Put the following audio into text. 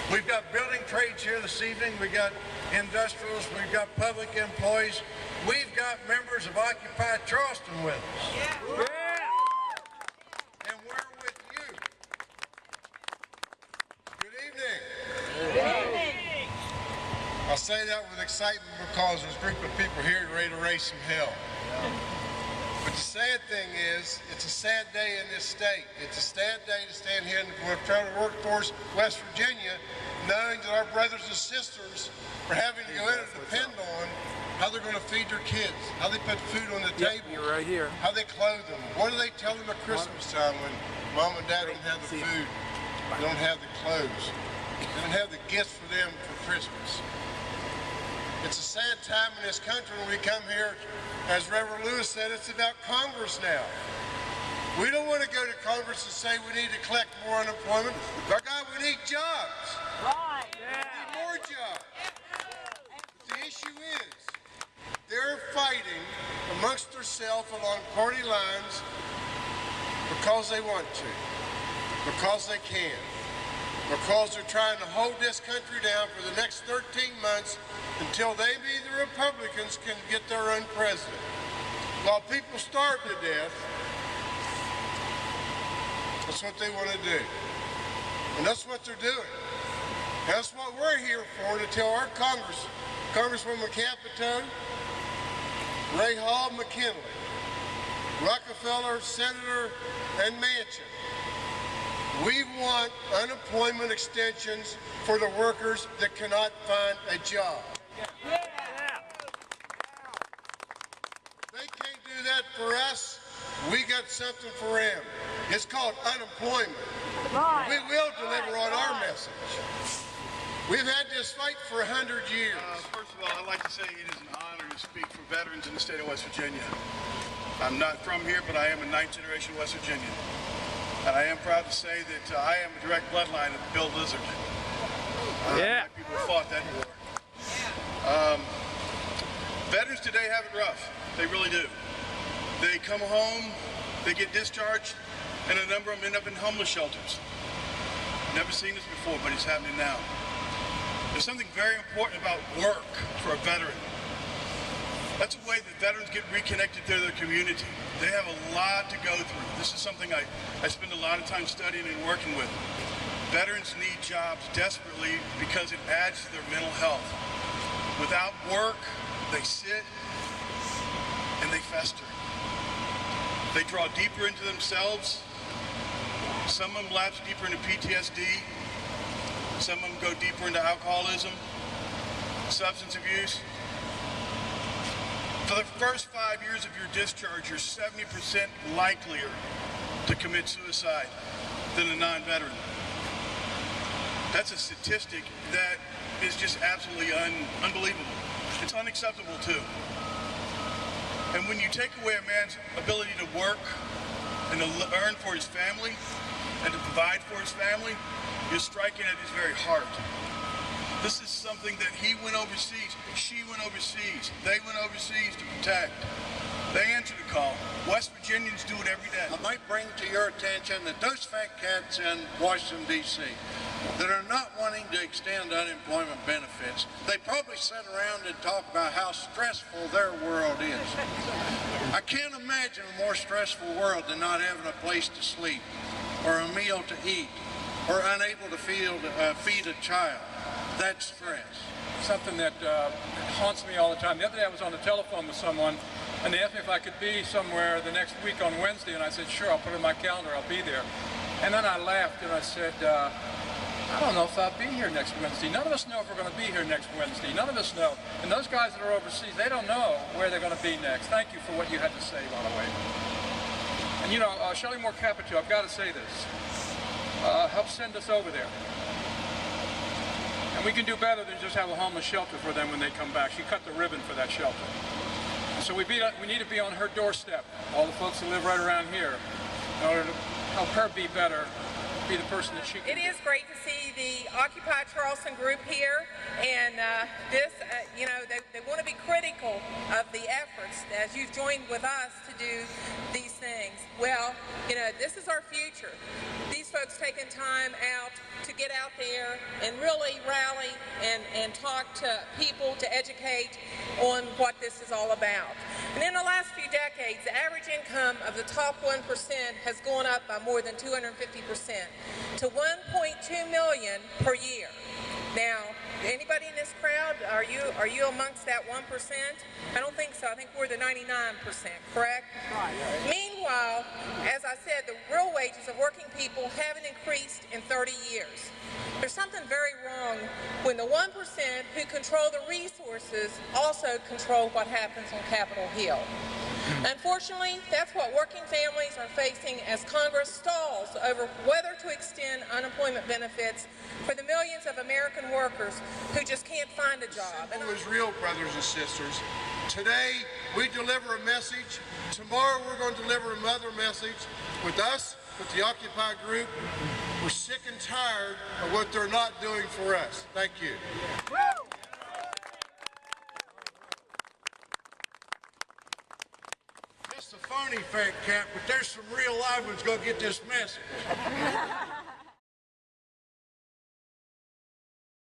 We've got building trades here this evening. We've got industrials. We've got public employees. We've got members of Occupy Charleston with us. Yeah. And we're with you. Good evening. Good evening. I say that with excitement because there's a group of people here ready to raise some hell. But the sad thing is, it's a sad day in this state. It's a sad day to stand here in the federal workforce, West Virginia, knowing that our brothers and sisters are having to go in and depend on how they're going to feed their kids, how they put food on the table. You're right here. How they clothe them. What do they tell them at Christmas time when mom and dad don't have the food, they don't have the clothes, they don't have the gifts for them for Christmas. It's a sad time in this country when we come here. As Reverend Lewis said, it's about Congress now. We don't want to go to Congress and say we need to collect more unemployment. By God, we need jobs. Right. We need more jobs. But the issue is, they're fighting amongst themselves along party lines because they want to, because they can, because they're trying to hold this country down for the next 13 months until they, the Republicans, can get their own president. While people starve to death, that's what they want to do. And that's what they're doing. That's what we're here for, to tell our Congresswoman Capito, Ray Hall, McKinley, Rockefeller, Senator, and Manchin. We want unemployment extensions for the workers that cannot find a job. They can't do that for us. We got something for them. It's called unemployment. We will deliver on our message. We've had this fight for 100 years. First of all, I'd like to say it is an honor to speak for veterans in the state of West Virginia. I'm not from here, but I am a 9th generation West Virginian. And I am proud to say that I am a direct bloodline of Bill Lizard. My people fought that war. Veterans today have it rough. They really do. They come home, they get discharged, and a number of them end up in homeless shelters. Never seen this before, but it's happening now. There's something very important about work for a veteran. That's a way that veterans get reconnected to their community. They have a lot to go through. This is something I spend a lot of time studying and working with. Veterans need jobs desperately because it adds to their mental health. Without work, they sit and they fester. They draw deeper into themselves. Some of them lapse deeper into PTSD. Some of them go deeper into alcoholism, substance abuse. For the first 5 years of your discharge, you're 70% likelier to commit suicide than a non-veteran. That's a statistic that is just absolutely unbelievable. It's unacceptable too. And when you take away a man's ability to work and to earn for his family and to provide for his family, you're striking at his very heart. This is something that he went overseas, she went overseas, they went overseas to protect. They answered the call. West Virginians do it every day. I might bring to your attention that those fat cats in Washington, D.C. that are not wanting to extend unemployment benefits, they probably sit around and talk about how stressful their world is. I can't imagine a more stressful world than not having a place to sleep, or a meal to eat, or unable to feed a child. That's stress. Something that haunts me all the time. The other day I was on the telephone with someone, and they asked me if I could be somewhere the next week on Wednesday, and I said, sure, I'll put it in my calendar, I'll be there. And then I laughed and I said, I don't know if I'll be here next Wednesday. None of us know if we're going to be here next Wednesday. None of us know. And those guys that are overseas, they don't know where they're going to be next. Thank you for what you had to say, by the way. And you know, Shelley Moore Capito, I've got to say this. Help send us over there. And we can do better than just have a homeless shelter for them when they come back. She cut the ribbon for that shelter. So we need to be on her doorstep, all the folks who live right around here, in order to help her be better be the person that she can It be. is great to see the Occupy Charleston group here, and you know, they want to be critical of the efforts as you've joined with us to do these things. Well, you know, this is our future. These folks taking time out to get out there and really rally and talk to people, to educate on what this is all about. And in the last few decades, the average income of the top 1% has gone up by more than 250% to $1.2 million per year. Now, anybody in this crowd, are you amongst that 1%? I don't think so. I think we're the 99%, correct? Right. Meanwhile, as I said, the real wages of working people haven't increased in 30 years. There's something very wrong when the 1% who control the resources also control what happens on Capitol Hill. Unfortunately, that's what working families are facing as Congress stalls over whether to extend unemployment benefits for the millions of American workers who just can't find a job. It was real, brothers and sisters. Today, we deliver a message. Tomorrow, we're going to deliver another message. With us, with the Occupy group, we're sick and tired of what they're not doing for us. Thank you. That's the phony fat cat, but there's some real live ones gonna get this message.